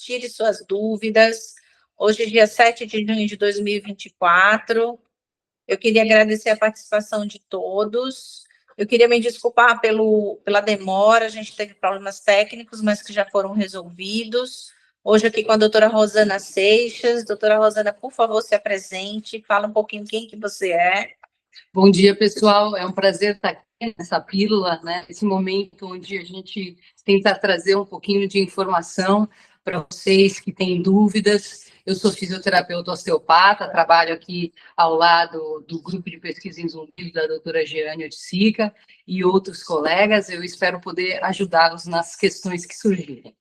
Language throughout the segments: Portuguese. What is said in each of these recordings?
tire suas dúvidas. Hoje é dia 7 de junho de 2024. Eu queria agradecer a participação de todos. Eu queria me desculpar pela demora, a gente teve problemas técnicos, mas que já foram resolvidos. Hoje aqui com a doutora Rosana Seixas. Doutora Rosana, por favor, se apresente, fala um pouquinho quem que você é. Bom dia, pessoal. É um prazer estar aqui nessa pílula, né? Nesse momento onde a gente tenta trazer um pouquinho de informação para vocês que têm dúvidas. Eu sou fisioterapeuta osteopata, trabalho aqui ao lado do grupo de pesquisa em zumbido da doutora Jeane Oiticica e outros colegas. Eu espero poder ajudá-los nas questões que surgirem.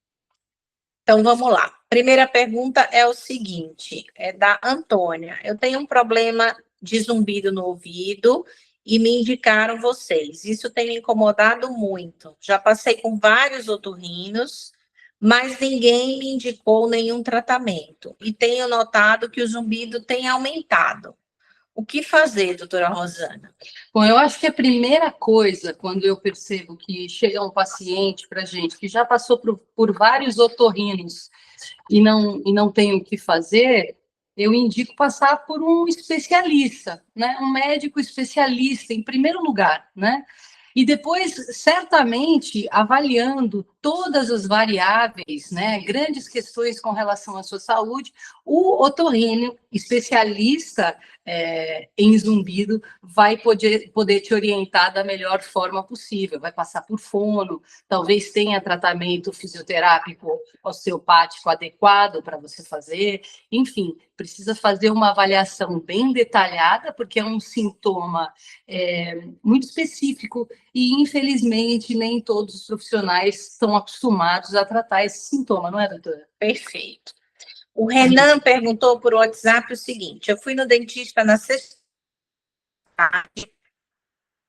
Então, vamos lá. Primeira pergunta é o seguinte, é da Antônia. Eu tenho um problema de zumbido no ouvido e me indicaram vocês. Isso tem me incomodado muito. Já passei com vários otorrinos, mas ninguém me indicou nenhum tratamento. E tenho notado que o zumbido tem aumentado. O que fazer, doutora Rosana? Bom, eu acho que a primeira coisa, quando eu percebo que chega um paciente para a gente que já passou por vários otorrinos e não tem o que fazer, eu indico passar por um especialista, né? Um médico especialista, em primeiro lugar, né? E depois, certamente, avaliando todas as variáveis, né, grandes questões com relação à sua saúde, o otorrino especialista em zumbido vai poder te orientar da melhor forma possível. Vai passar por fono, talvez tenha tratamento fisioterápico osteopático adequado para você fazer, enfim, precisa fazer uma avaliação bem detalhada, porque é um sintoma muito específico e, infelizmente, nem todos os profissionais estão acostumados a tratar esse sintoma, não é, doutora? Perfeito. O Renan perguntou por WhatsApp o seguinte: eu fui no dentista na sexta-tarde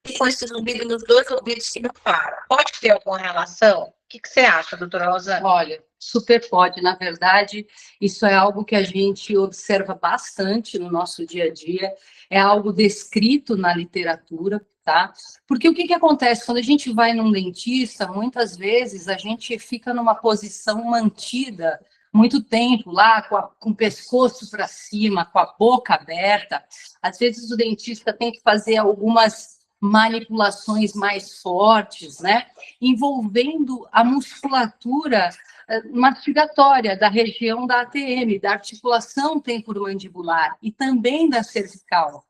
e com esse zumbido nos dois ouvidos que não para. Pode ter alguma relação? O que você acha, doutora Rosana? Olha, super pode. Na verdade, isso é algo que a gente observa bastante no nosso dia a dia, é algo descrito na literatura, tá? Porque o que acontece? Quando a gente vai num dentista, muitas vezes a gente fica numa posição mantida muito tempo lá, com o pescoço para cima, com a boca aberta. Às vezes o dentista tem que fazer algumas manipulações mais fortes, né? Envolvendo a musculatura mastigatória da região da ATM, da articulação temporomandibular e também da cervical.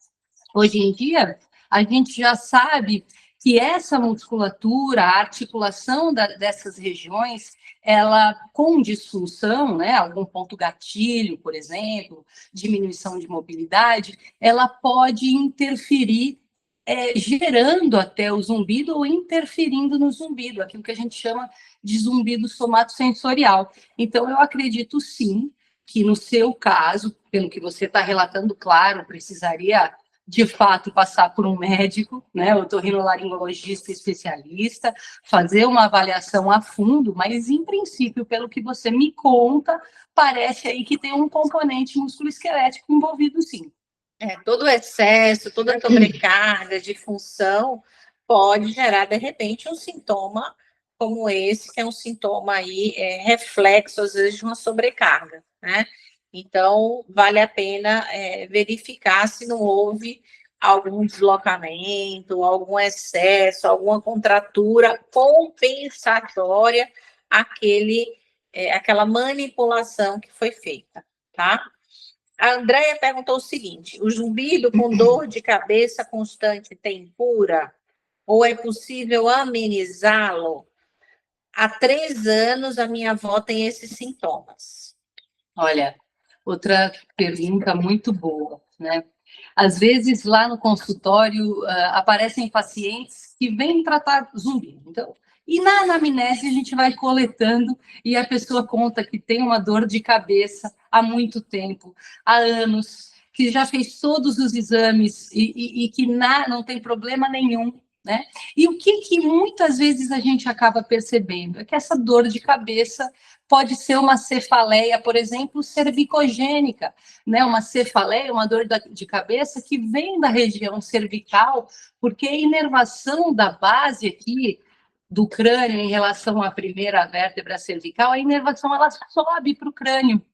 Hoje em dia, a gente já sabe que essa musculatura, a articulação dessas regiões, ela com disfunção, né, algum ponto gatilho, por exemplo, diminuição de mobilidade, ela pode interferir gerando até o zumbido ou interferindo no zumbido, aquilo que a gente chama de zumbido somatosensorial. Então, eu acredito sim que no seu caso, pelo que você está relatando, claro, precisaria de fato passar por um médico, né, otorrinolaringologista especialista, fazer uma avaliação a fundo, mas em princípio, pelo que você me conta, parece aí que tem um componente musculoesquelético envolvido sim. Todo excesso, toda sobrecarga de função pode gerar, de repente, um sintoma como esse, que é um sintoma aí, reflexo, às vezes, de uma sobrecarga, né? Então, vale a pena verificar se não houve algum deslocamento, algum excesso, alguma contratura compensatória àquela manipulação que foi feita, tá? A Andréia perguntou o seguinte: o zumbido com dor de cabeça constante tem cura? Ou é possível amenizá-lo? Há 3 anos a minha avó tem esses sintomas. Olha, outra pergunta muito boa, né? Às vezes, lá no consultório, aparecem pacientes que vêm tratar zumbido. Então, e na anamnese a gente vai coletando e a pessoa conta que tem uma dor de cabeça há muito tempo, há anos, que já fez todos os exames e que não tem problema nenhum, né? E o que muitas vezes a gente acaba percebendo é que essa dor de cabeça pode ser uma cefaleia, por exemplo, cervicogênica, né? Uma cefaleia, uma dor de cabeça que vem da região cervical, porque a inervação da base aqui do crânio em relação à primeira vértebra cervical, a inervação ela sobe para o crânio.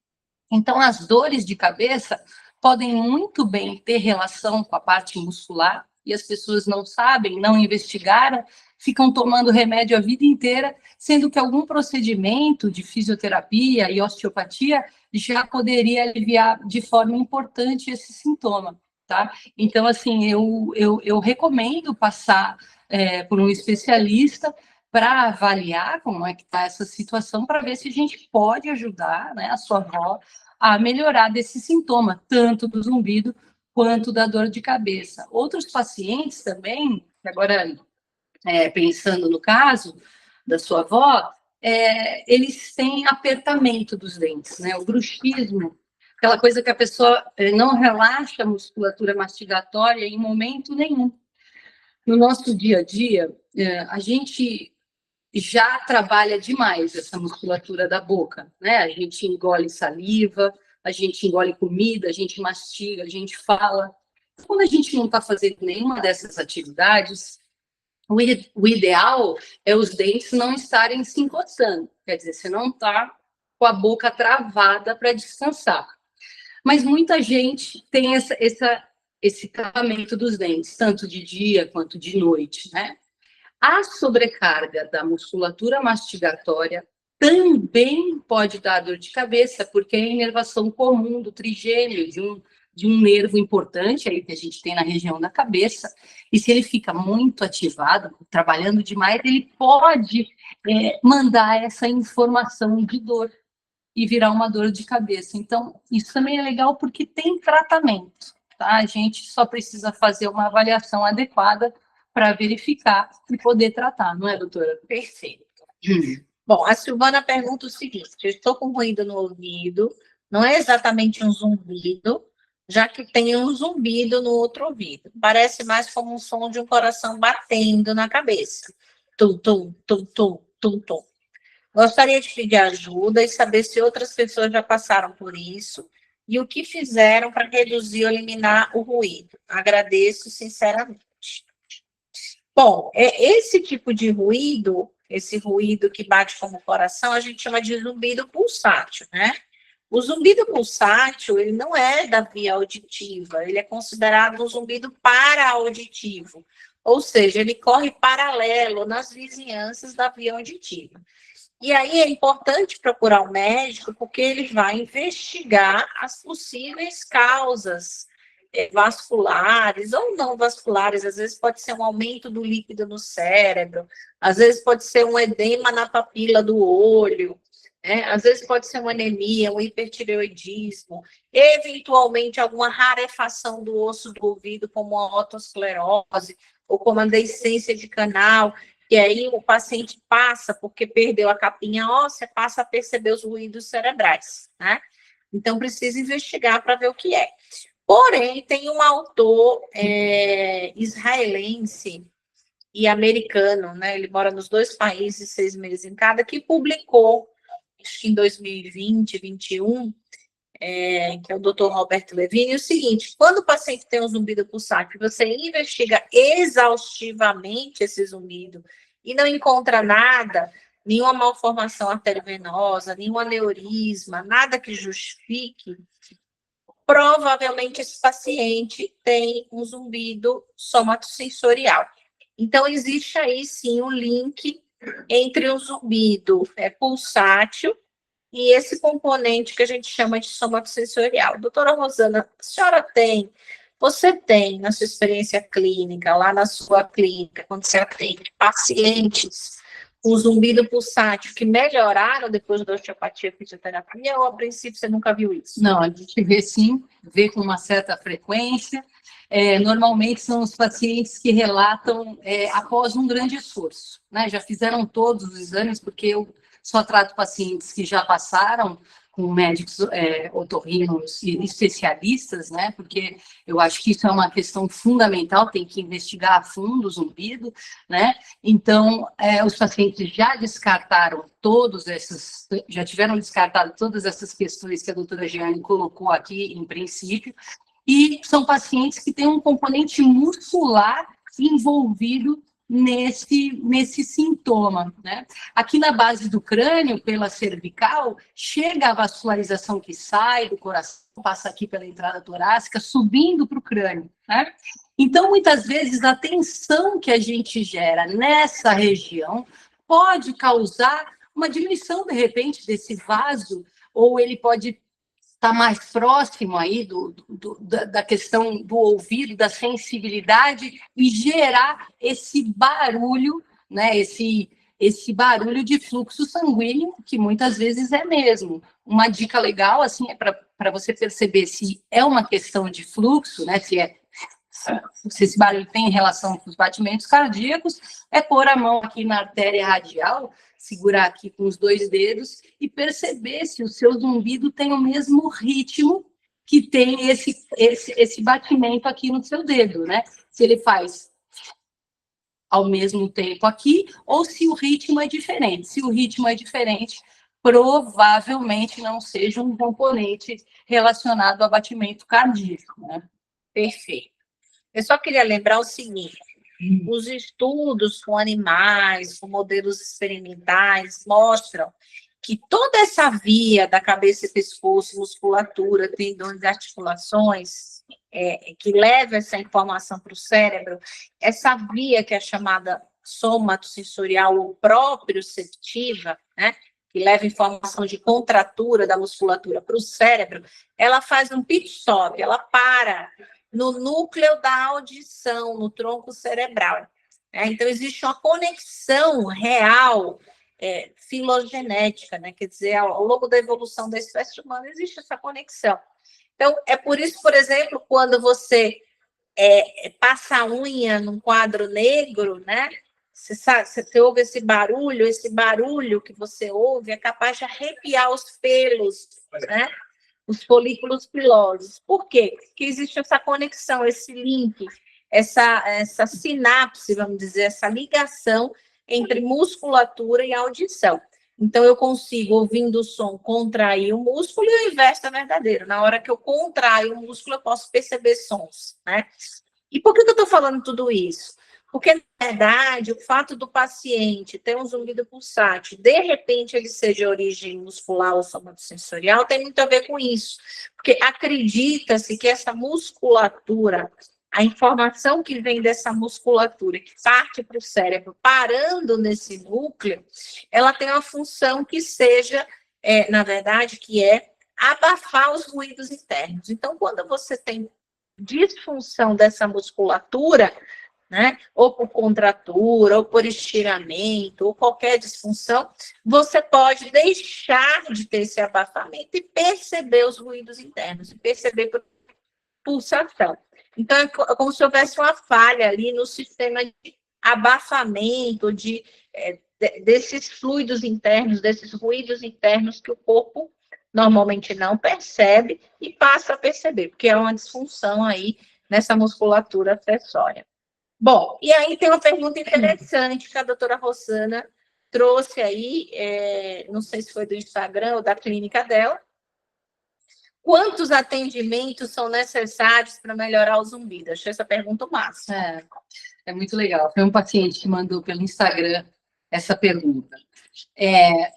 Então, as dores de cabeça podem muito bem ter relação com a parte muscular, e as pessoas não sabem, não investigaram, ficam tomando remédio a vida inteira, sendo que algum procedimento de fisioterapia e osteopatia já poderia aliviar de forma importante esse sintoma, tá? Então, assim, eu recomendo passar por um especialista para avaliar como é que está essa situação, para ver se a gente pode ajudar, né, a sua avó a melhorar desse sintoma, tanto do zumbido quanto da dor de cabeça. Outros pacientes também, agora pensando no caso da sua avó, eles têm apertamento dos dentes, né, o bruxismo, aquela coisa que a pessoa não relaxa a musculatura mastigatória em momento nenhum. No nosso dia a dia, a gente já trabalha demais essa musculatura da boca, né? A gente engole saliva, a gente engole comida, a gente mastiga, a gente fala. Quando a gente não está fazendo nenhuma dessas atividades, o ideal é os dentes não estarem se encostando. Quer dizer, você não está com a boca travada para descansar. Mas muita gente tem esse travamento dos dentes, tanto de dia quanto de noite, né? A sobrecarga da musculatura mastigatória também pode dar dor de cabeça, porque é a inervação comum do trigêmeo, de um nervo importante aí que a gente tem na região da cabeça, e se ele fica muito ativado, trabalhando demais, ele pode mandar essa informação de dor e virar uma dor de cabeça. Então, isso também é legal porque tem tratamento, tá? A gente só precisa fazer uma avaliação adequada para verificar e poder tratar, não é, doutora? Perfeito. Bom, a Silvana pergunta o seguinte: eu estou com ruído no ouvido, não é exatamente um zumbido, já que tem um zumbido no outro ouvido. Parece mais como um som de um coração batendo na cabeça. Tum, tum, tum, tum, tum, tum. Gostaria de pedir ajuda e saber se outras pessoas já passaram por isso e o que fizeram para reduzir ou eliminar o ruído. Agradeço sinceramente. Bom, esse tipo de ruído, esse ruído que bate como coração, a gente chama de zumbido pulsátil, né? O zumbido pulsátil, ele não é da via auditiva, ele é considerado um zumbido para-auditivo, ou seja, ele corre paralelo nas vizinhanças da via auditiva. E aí é importante procurar um médico, porque ele vai investigar as possíveis causas vasculares ou não vasculares. Às vezes pode ser um aumento do líquido no cérebro, às vezes pode ser um edema na papila do olho, às vezes pode ser uma anemia, um hipertireoidismo, eventualmente alguma rarefação do osso do ouvido, como uma otosclerose, ou como a deiscência de canal, e aí o paciente passa, porque perdeu a capinha óssea, passa a perceber os ruídos cerebrais, né? Então, precisa investigar para ver o que é. Porém, tem um autor israelense e americano, né? Ele mora nos dois países, 6 meses em cada, que publicou, acho que em 2020, 2021, que é o Dr. Roberto Levine, o seguinte: quando o paciente tem um zumbido pulsátil, você investiga exaustivamente esse zumbido e não encontra nada, nenhuma malformação arteriovenosa, nenhum aneurisma, nada que justifique, provavelmente esse paciente tem um zumbido somatosensorial. Então, existe aí sim um link entre o zumbido pulsátil e esse componente que a gente chama de somatosensorial. Doutora Rosana, você tem na sua experiência clínica, lá na sua clínica, quando você atende pacientes com zumbido pulsátil que melhoraram depois da osteopatia e fisioterapia, ou a princípio você nunca viu isso? Não, a gente vê sim, vê com uma certa frequência. Normalmente são os pacientes que relatam após um grande esforço, né? Já fizeram todos os exames, porque eu só trato pacientes que já passaram com médicos otorrinos e especialistas, né? Porque eu acho que isso é uma questão fundamental, tem que investigar a fundo o zumbido, né? Então, os pacientes já descartaram já tiveram descartado todas essas questões que a doutora Jeane colocou aqui em princípio, e são pacientes que têm um componente muscular envolvido nesse sintoma, né? Aqui na base do crânio, pela cervical, chega a vascularização que sai do coração, passa aqui pela entrada torácica, subindo para o crânio, né? Então, muitas vezes, a tensão que a gente gera nessa região pode causar uma diminuição, de repente, desse vaso, ou ele pode estar mais próximo aí da questão do ouvido, da sensibilidade, e gerar esse barulho, né? Esse barulho de fluxo sanguíneo, que muitas vezes é mesmo. Uma dica legal, assim, é para você perceber se é uma questão de fluxo, né? Se esse barulho tem relação com os batimentos cardíacos, é pôr a mão aqui na artéria radial, segurar aqui com os 2 dedos e perceber se o seu zumbido tem o mesmo ritmo que tem esse batimento aqui no seu dedo, né? Se ele faz ao mesmo tempo aqui, ou se o ritmo é diferente. Se o ritmo é diferente, provavelmente não seja um componente relacionado ao batimento cardíaco, né? Perfeito. Eu só queria lembrar o seguinte: os estudos com animais, com modelos experimentais, mostram que toda essa via da cabeça e pescoço, musculatura, tendões e articulações, que leva essa informação para o cérebro, essa via que é chamada somatosensorial ou proprioceptiva, né, que leva informação de contratura da musculatura para o cérebro, ela faz um pit stop, ela para no núcleo da audição, no tronco cerebral. Então, existe uma conexão real, filogenética, né? Quer dizer, ao longo da evolução da espécie humana, existe essa conexão. Então, é por isso, por exemplo, quando você passa a unha num quadro negro, né? Você ouve esse barulho que você ouve é capaz de arrepiar os pelos, né? Os folículos pilosos. Por quê? Porque existe essa conexão, esse link, essa sinapse, vamos dizer, essa ligação entre musculatura e audição. Então, eu consigo, ouvindo o som, contrair o músculo, e o inverso é verdadeiro. Na hora que eu contraio o músculo, eu posso perceber sons, né? E por que eu estou falando tudo isso? Porque, na verdade, o fato do paciente ter um zumbido pulsante, de repente ele seja de origem muscular ou somatosensorial, tem muito a ver com isso. Porque acredita-se que essa musculatura, a informação que vem dessa musculatura, que parte para o cérebro, parando nesse núcleo, ela tem uma função que seja, na verdade, que é abafar os ruídos internos. Então, quando você tem disfunção dessa musculatura, né, ou por contratura, ou por estiramento, ou qualquer disfunção, você pode deixar de ter esse abafamento e perceber os ruídos internos, perceber pulsação. Então, é como se houvesse uma falha ali no sistema de abafamento, desses fluidos internos, desses ruídos internos que o corpo normalmente não percebe e passa a perceber, porque é uma disfunção aí nessa musculatura acessória. Bom, e aí tem uma pergunta interessante que a doutora Rosana trouxe aí, não sei se foi do Instagram ou da clínica dela. Quantos atendimentos são necessários para melhorar o zumbido? Achei essa pergunta massa. É muito legal. Foi um paciente que mandou pelo Instagram essa pergunta.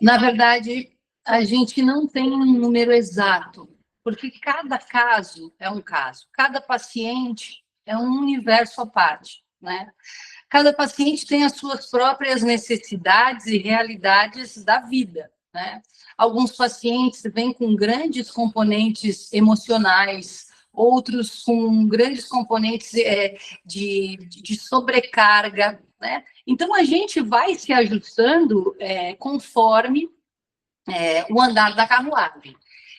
Na verdade, a gente não tem um número exato, porque cada caso é um caso. Cada paciente é um universo à parte, né? Cada paciente tem as suas próprias necessidades e realidades da vida, né? Alguns pacientes vêm com grandes componentes emocionais, outros com grandes componentes de sobrecarga, né? Então, a gente vai se ajustando conforme o andar da carruagem.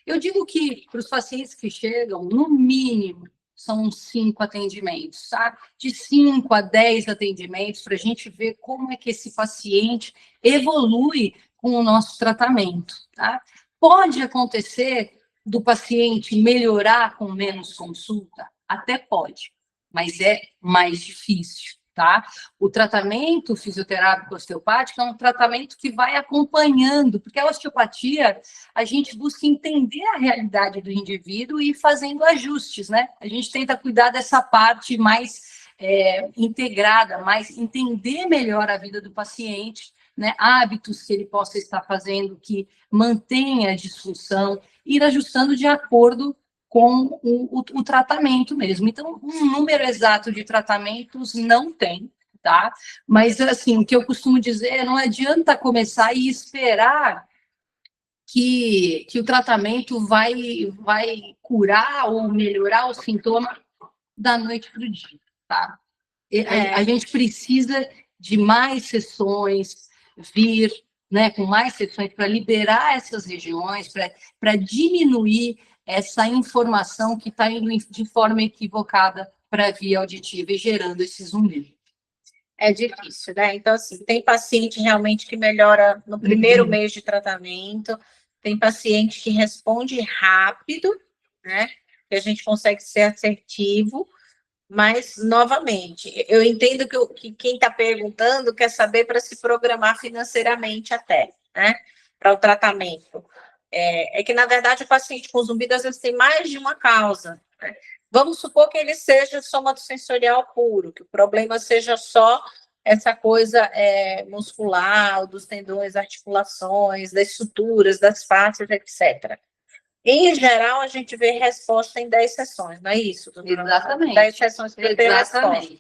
Eu digo que para os pacientes que chegam, no mínimo, são 5 atendimentos, tá? De 5 a 10 atendimentos, para a gente ver como é que esse paciente evolui com o nosso tratamento, tá? Pode acontecer do paciente melhorar com menos consulta? Até pode, mas é mais difícil, tá? O tratamento fisioterápico osteopático é um tratamento que vai acompanhando, porque a osteopatia, a gente busca entender a realidade do indivíduo e ir fazendo ajustes, né? A gente tenta cuidar dessa parte mais integrada, mais entender melhor a vida do paciente, né? Hábitos que ele possa estar fazendo que mantenha a disfunção, ir ajustando de acordo com o tratamento mesmo. Então, um número exato de tratamentos não tem, tá? Mas, assim, o que eu costumo dizer, não adianta começar e esperar que o tratamento vai curar ou melhorar o sintoma da noite para o dia, tá? A gente precisa de mais sessões, vir, né, com mais sessões para liberar essas regiões, para diminuir essa informação que está indo de forma equivocada para a via auditiva e gerando esse zumbido. É difícil, né? Então, assim, tem paciente realmente que melhora no primeiro mês de tratamento, tem paciente que responde rápido, né? Que a gente consegue ser assertivo, mas, novamente, eu entendo que quem está perguntando quer saber para se programar financeiramente até, né? Para o tratamento. É que, na verdade, o paciente com zumbido, às vezes, tem mais de uma causa, né? Vamos supor que ele seja somatosensorial puro, que o problema seja só essa coisa muscular, dos tendões, articulações, das suturas, das fáscias, etc. Em geral, a gente vê resposta em 10 sessões, não é isso, doutora? Exatamente. 10 sessões para ter resposta.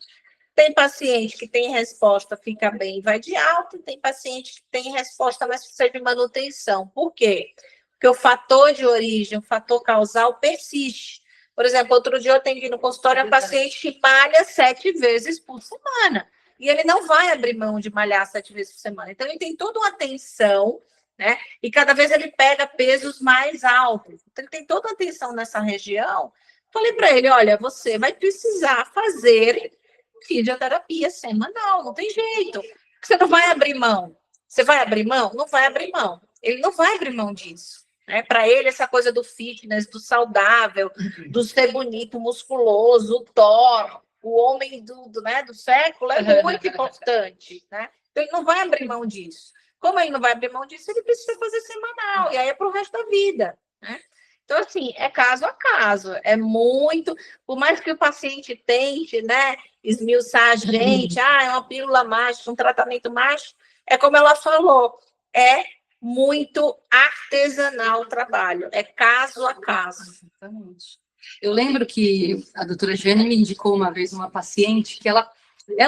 Tem paciente que tem resposta, fica bem e vai de alta, e tem paciente que tem resposta, mas precisa de manutenção. Por quê? Porque o fator de origem, o fator causal persiste. Por exemplo, outro dia eu atendi no consultório um paciente que malha 7 vezes por semana. E ele não vai abrir mão de malhar 7 vezes por semana. Então, ele tem toda uma tensão, né? E cada vez ele pega pesos mais altos. Então, ele tem toda a tensão nessa região. Falei para ele, olha, você vai precisar fazer fisioterapia semanal, não tem jeito. Você não vai abrir mão. Você vai abrir mão? Não vai abrir mão. Ele não vai abrir mão disso. Para ele, essa coisa do fitness, do saudável, do ser bonito, musculoso, o Thor, o homem do século é muito importante. Né? Então, ele não vai abrir mão disso. Como ele não vai abrir mão disso, ele precisa fazer semanal, e aí é para o resto da vida. Né? Então, assim, é caso a caso. É muito... Por mais que o paciente tente, né, esmiuçar a gente, é uma pílula mágica, um tratamento mágico, é como ela falou, é muito artesanal o trabalho, é caso a caso. Exatamente. Eu lembro que a doutora Jane me indicou uma vez uma paciente que ela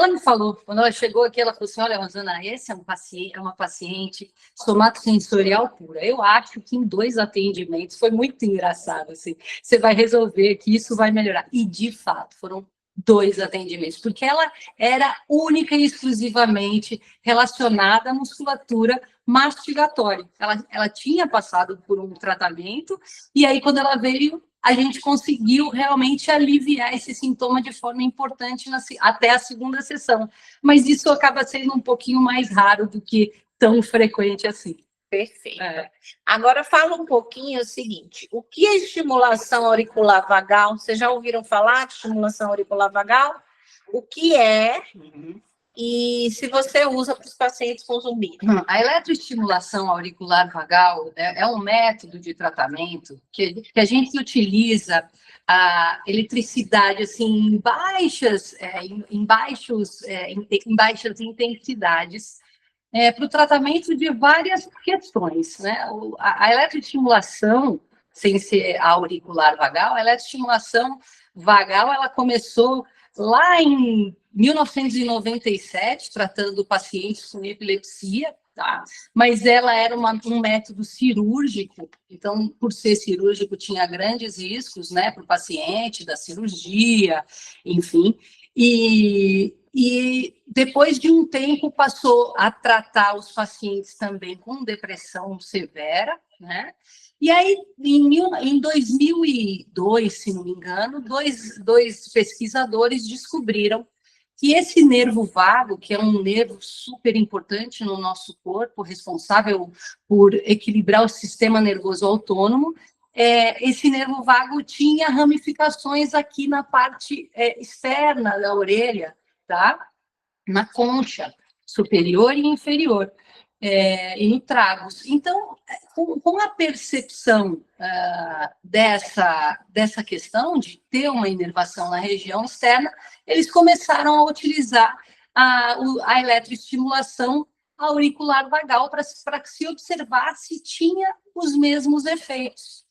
me falou, quando ela chegou aqui, ela falou assim, olha, Rosana, esse é uma paciente somatosensorial pura. Eu acho que em 2 atendimentos foi muito engraçado, assim, você vai resolver que isso vai melhorar. E, de fato, foram 2 atendimentos, porque ela era única e exclusivamente relacionada à musculatura mastigatória. Ela tinha passado por um tratamento, e aí, quando ela veio, a gente conseguiu realmente aliviar esse sintoma de forma importante até a 2ª sessão. Mas isso acaba sendo um pouquinho mais raro do que tão frequente assim. Perfeito. Agora, fala um pouquinho o seguinte, o que é estimulação auricular vagal? Vocês já ouviram falar de estimulação auricular vagal? O que é? E se você usa para os pacientes com zumbido? A eletroestimulação auricular vagal é um método de tratamento que a gente utiliza a eletricidade assim, em baixas intensidades para o tratamento de várias questões. Né? A eletroestimulação, sem ser auricular vagal, a eletroestimulação vagal ela começou lá em 1997, tratando pacientes com epilepsia, tá? Mas ela era um método cirúrgico, então, por ser cirúrgico, tinha grandes riscos, né, para o paciente, da cirurgia, enfim. E depois de um tempo, passou a tratar os pacientes também com depressão severa, né? E aí, em 2002, se não me engano, dois pesquisadores descobriram que esse nervo vago, que é um nervo super importante no nosso corpo, responsável por equilibrar o sistema nervoso autônomo, esse nervo vago tinha ramificações aqui na parte externa da orelha, tá? Na concha superior e inferior. e no tragos. Então, com a percepção dessa questão de ter uma inervação na região externa, eles começaram a utilizar a eletroestimulação auricular vagal para que se observasse se tinha os mesmos efeitos.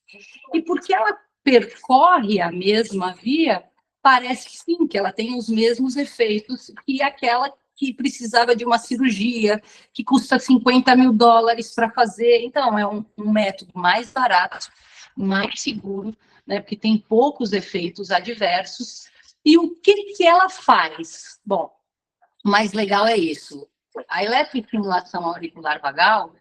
E porque ela percorre a mesma via, parece que sim, que ela tem os mesmos efeitos que aquela que precisava de uma cirurgia, que custa $50 mil para fazer. Então, é um método mais barato, mais seguro, né, porque tem poucos efeitos adversos. E o que ela faz? Bom, o mais legal é isso. A eletroestimulação auricular vagal,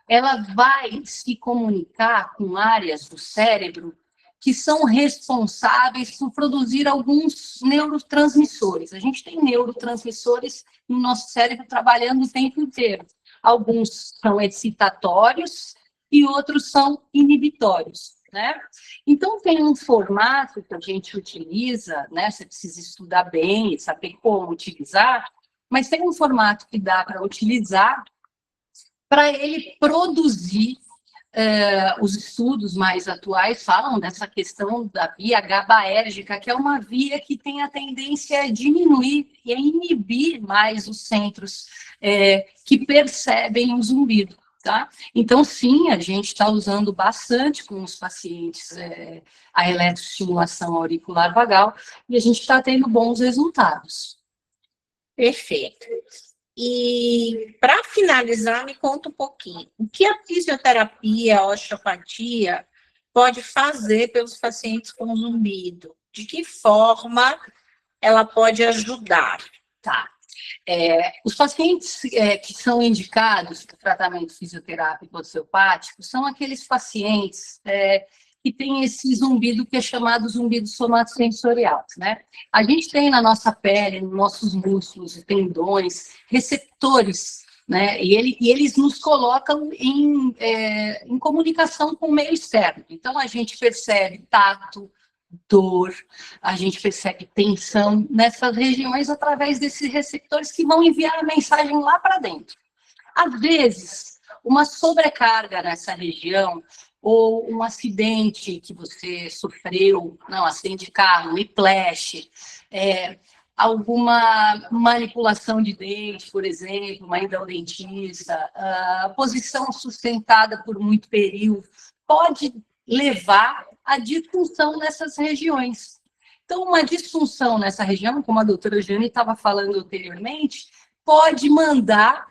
ela vai se comunicar com áreas do cérebro que são responsáveis por produzir alguns neurotransmissores. A gente tem neurotransmissores no nosso cérebro trabalhando o tempo inteiro. Alguns são excitatórios e outros são inibitórios, né? Então, tem um formato que a gente utiliza, né? Você precisa estudar bem e saber como utilizar, mas tem um formato que dá para utilizar para ele produzir. Os estudos mais atuais falam dessa questão da via GABAérgica, que é uma via que tem a tendência a diminuir e a inibir mais os centros que percebem o zumbido. Tá? Então, sim, a gente está usando bastante com os pacientes a eletroestimulação auricular vagal e a gente está tendo bons resultados. Perfeito. E, para finalizar, me conta um pouquinho. O que a fisioterapia, a osteopatia, pode fazer pelos pacientes com zumbido? De que forma ela pode ajudar? Tá. Os pacientes que são indicados para tratamento fisioterápico osteopático são aqueles pacientes que têm esse zumbido que é chamado zumbido somatosensorial, né? A gente tem na nossa pele, nos nossos músculos e tendões, receptores, né? E eles nos colocam em comunicação com o meio externo. Então, a gente percebe tato, dor, a gente percebe tensão nessas regiões através desses receptores que vão enviar a mensagem lá para dentro. Às vezes, uma sobrecarga nessa região ou um acidente que você sofreu, não, acidente de carro, whiplash, alguma manipulação de dente, por exemplo, uma ida ao dentista, a posição sustentada por muito período, pode levar à disfunção nessas regiões. Então, uma disfunção nessa região, como a doutora Jane estava falando anteriormente, pode mandar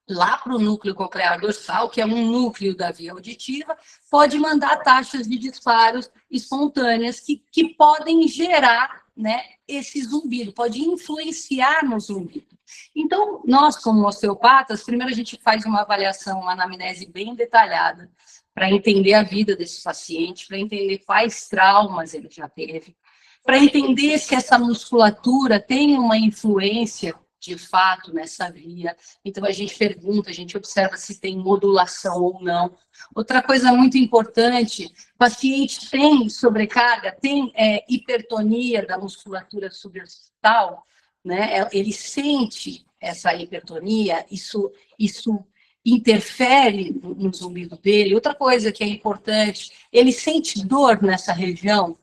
lá para o núcleo coclear dorsal, que é um núcleo da via auditiva, pode mandar taxas de disparos espontâneas que podem gerar, né, esse zumbido, pode influenciar no zumbido. Então, nós, como osteopatas, primeiro a gente faz uma avaliação, uma anamnese bem detalhada, para entender a vida desse paciente, para entender quais traumas ele já teve, para entender se essa musculatura tem uma influência de fato nessa via. Então, a gente pergunta, a gente observa se tem modulação ou não. Outra coisa muito importante, o paciente tem sobrecarga, tem hipertonia da musculatura suborbital, né? Ele sente essa hipertonia, isso interfere no zumbido dele. Outra coisa que é importante, ele sente dor nessa região,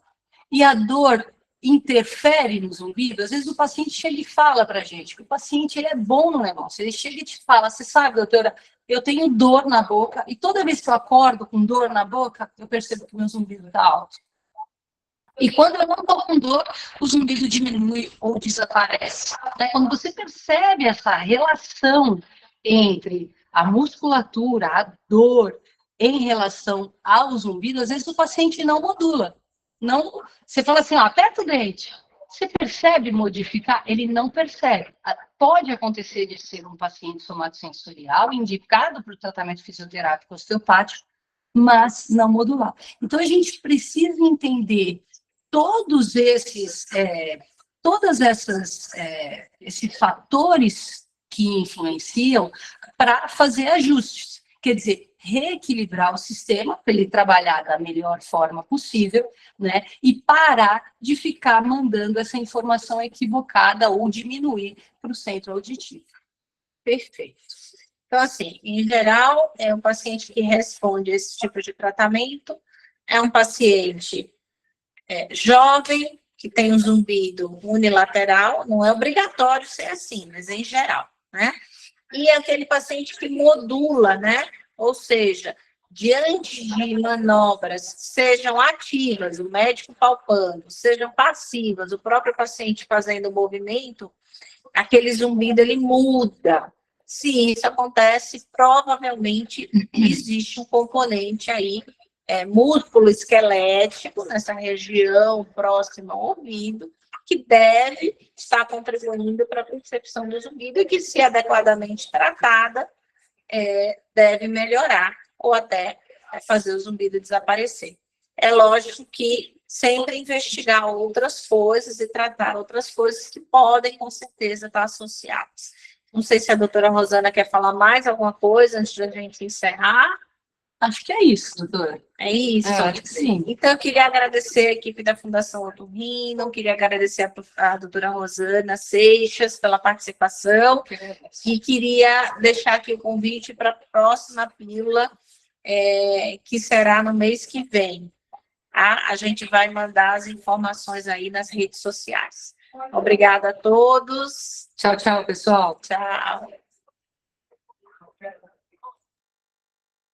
e a dor interfere no zumbido. Às vezes o paciente chega e fala para a gente, que o paciente ele é bom no negócio, ele chega e te fala, você sabe, doutora, eu tenho dor na boca, e toda vez que eu acordo com dor na boca, eu percebo que o meu zumbido está alto. E quando eu não estou com dor, o zumbido diminui ou desaparece. Quando você percebe essa relação entre a musculatura, a dor, em relação ao zumbido, às vezes o paciente não modula. Não, você fala assim, ó, aperta o dente. Você percebe modificar? Ele não percebe. Pode acontecer de ser um paciente somatosensorial indicado para o tratamento fisioterápico osteopático, mas não modular. Então, a gente precisa entender todos esses fatores que influenciam para fazer ajustes. Quer dizer, reequilibrar o sistema para ele trabalhar da melhor forma possível, né? E parar de ficar mandando essa informação equivocada ou diminuir para o centro auditivo. Perfeito. Então, assim, em geral, é um paciente que responde a esse tipo de tratamento, é um paciente jovem, que tem um zumbido unilateral, não é obrigatório ser assim, mas em geral, né? E é aquele paciente que modula, né? Ou seja, diante de manobras, sejam ativas, o médico palpando, sejam passivas, o próprio paciente fazendo o movimento, aquele zumbido ele muda. Se isso acontece, provavelmente existe um componente aí músculo esquelético nessa região próxima ao ouvido, que deve estar contribuindo para a percepção do zumbido e que, se adequadamente tratada, deve melhorar ou até fazer o zumbido desaparecer. É lógico que sempre investigar outras coisas e tratar outras coisas que podem, com certeza, estar associadas. Não sei se a doutora Rosana quer falar mais alguma coisa antes de a gente encerrar. Acho que é isso, doutora. É isso. Acho que sim. Então, eu queria agradecer a equipe da Fundação Otorrino, queria agradecer a doutora Rosana Seixas pela participação e queria deixar aqui o convite para a próxima pílula, que será no mês que vem. A gente vai mandar as informações aí nas redes sociais. Obrigada a todos. Tchau, tchau, pessoal. Tchau.